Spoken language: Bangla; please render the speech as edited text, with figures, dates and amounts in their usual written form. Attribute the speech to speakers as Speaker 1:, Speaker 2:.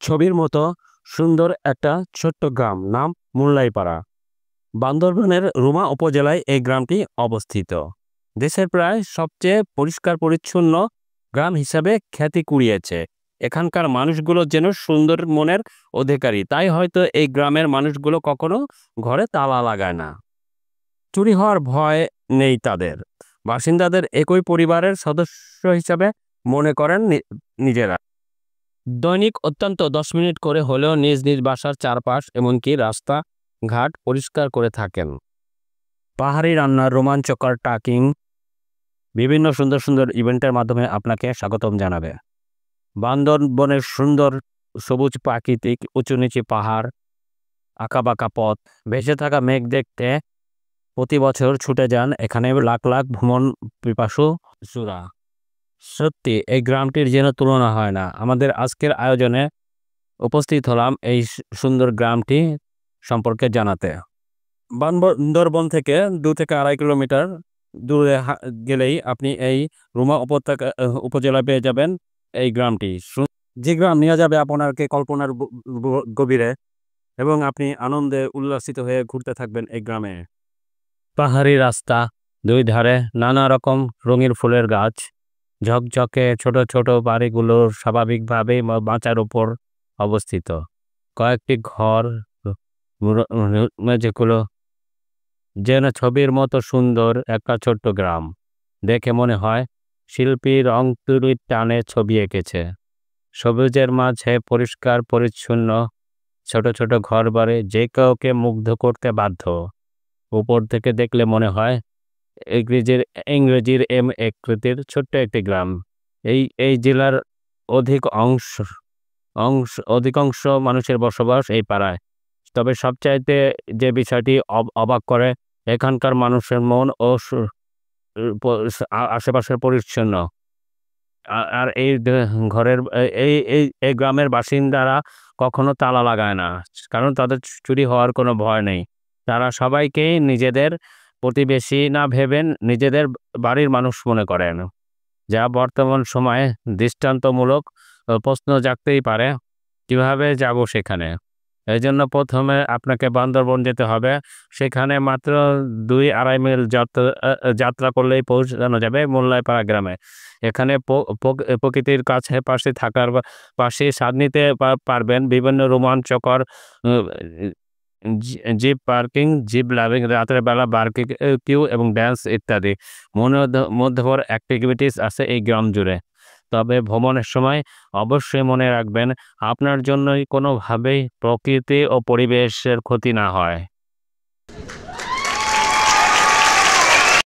Speaker 1: ছবির মতো সুন্দর একটা ছোট্ট গ্রাম, নাম মুল্লাইপাড়া। বান্দরবানের রুমা উপজেলায় এই গ্রামটি অবস্থিত। দেশের প্রায় সবচেয়ে পরিষ্কার পরিচ্ছন্ন গ্রাম হিসাবে খ্যাতি কুড়িয়েছে। এখানকার মানুষগুলো যেন সুন্দর মনের অধিকারী, তাই হয়তো এই গ্রামের মানুষগুলো কখনো ঘরে তালা লাগায় না। চুরি হওয়ার ভয় নেই তাদের। বাসিন্দাদের একই পরিবারের সদস্য হিসাবে মনে করেন নিজেরা। দৈনিক অত্যন্ত 10 মিনিট করে হলেও নিজ নিজ বাসার চারপাশ এমনকি রাস্তা ঘাট পরিষ্কার করে থাকেন। পাহাড়ি রান্নার রোমাঞ্চকর ট্রেকিং, বিভিন্ন সুন্দর সুন্দর ইভেন্টের মাধ্যমে আপনাকে স্বাগতম জানাবে। বান্দরবনের সুন্দর সবুজ প্রাকৃতিক, উঁচু নিচু পাহাড়, আঁকাবাঁকা পথ, ভেসে থাকা মেঘ দেখতে প্রতি বছর ছুটে যান এখানে লাখ লাখ ভ্রমণ পিপাসু চূড়া। সত্যি এই গ্রামটির যেন তুলনা হয় না। আমাদের আজকের আয়োজনে উপস্থিত হলাম এই সুন্দর গ্রামটি সম্পর্কে জানাতে। বান্দরবন থেকে 2 থেকে 2.5 কিলোমিটার দূরে গেলেই আপনি এই রুমা উপজেলায় পেয়ে যাবেন এই গ্রামটি। যে গ্রাম নিয়ে যাবে আপনাকে কল্পনার গভীরে এবং আপনি আনন্দে উল্লাসিত হয়ে ঘুরতে থাকবেন এই গ্রামে। পাহাড়ি রাস্তা, দুই ধারে নানা রকম রঙিন ফুলের গাছ, ঝকঝকে ছোট ছোট বাড়িগুলো স্বাভাবিকভাবে বাঁচার উপর অবস্থিত। কয়েকটি ঘর যেগুলো যেন ছবির মতো সুন্দর একটা ছোট্ট গ্রাম। দেখে মনে হয় শিল্পী রং তুলির টানে ছবি এঁকেছে। সবুজের মাঝে পরিষ্কার পরিচ্ছন্ন ছোট ছোট ঘর বাড়ি যে কাউকে মুগ্ধ করতে বাধ্য। উপর থেকে দেখলে মনে হয় ইংরেজির আকৃতির ছোট্ট একটি গ্রাম। এই জেলার অধিকাংশ মানুষের বসবাস এই পাড়ায়। তবে সবচাইতে যে বিষয়টি অবাক করে, এখানকার মানুষের মন ও আশেপাশের পরিচ্ছন্ন। আর এই ঘরের এই গ্রামের বাসিন্দারা কখনো তালা লাগায় না, কারণ তাদের চুরি হওয়ার কোনো ভয় নেই। তারা সবাইকেই নিজেদের প্রতিবেশী না ভেবেন নিজেদের বাড়ির মানুষ মনে করেন, যা বর্তমান সময়ে দৃষ্টান্তমূলক প্রশ্ন জাগতেই পারে, কিভাবে যাব সেখানে। এই জন্য প্রথমে আপনাকে বান্দরবন যেতে হবে। সেখানে মাত্র 2-2.5 মাইল যাত্রা করলেই পৌঁছানো যাবে মুল্লাইপাড়া গ্রামে। এখানে প্রকৃতির পাশে থাকার পাশে স্বাদ নিতে পারবেন বিভিন্ন রোমাঞ্চকর জিপ পার্কিং, জিপ লাভিং, রাতের বেলা বারবিকিউ এবং ড্যান্স ইত্যাদি মনোমুগ্ধকর অ্যাক্টিভিটিস আছে এই গ্রাম জুড়ে। তবে ভ্রমণের সময় অবশ্যই মনে রাখবেন আপনার জন্যই কোনোভাবেই প্রকৃতি ও পরিবেশের ক্ষতি না হয়।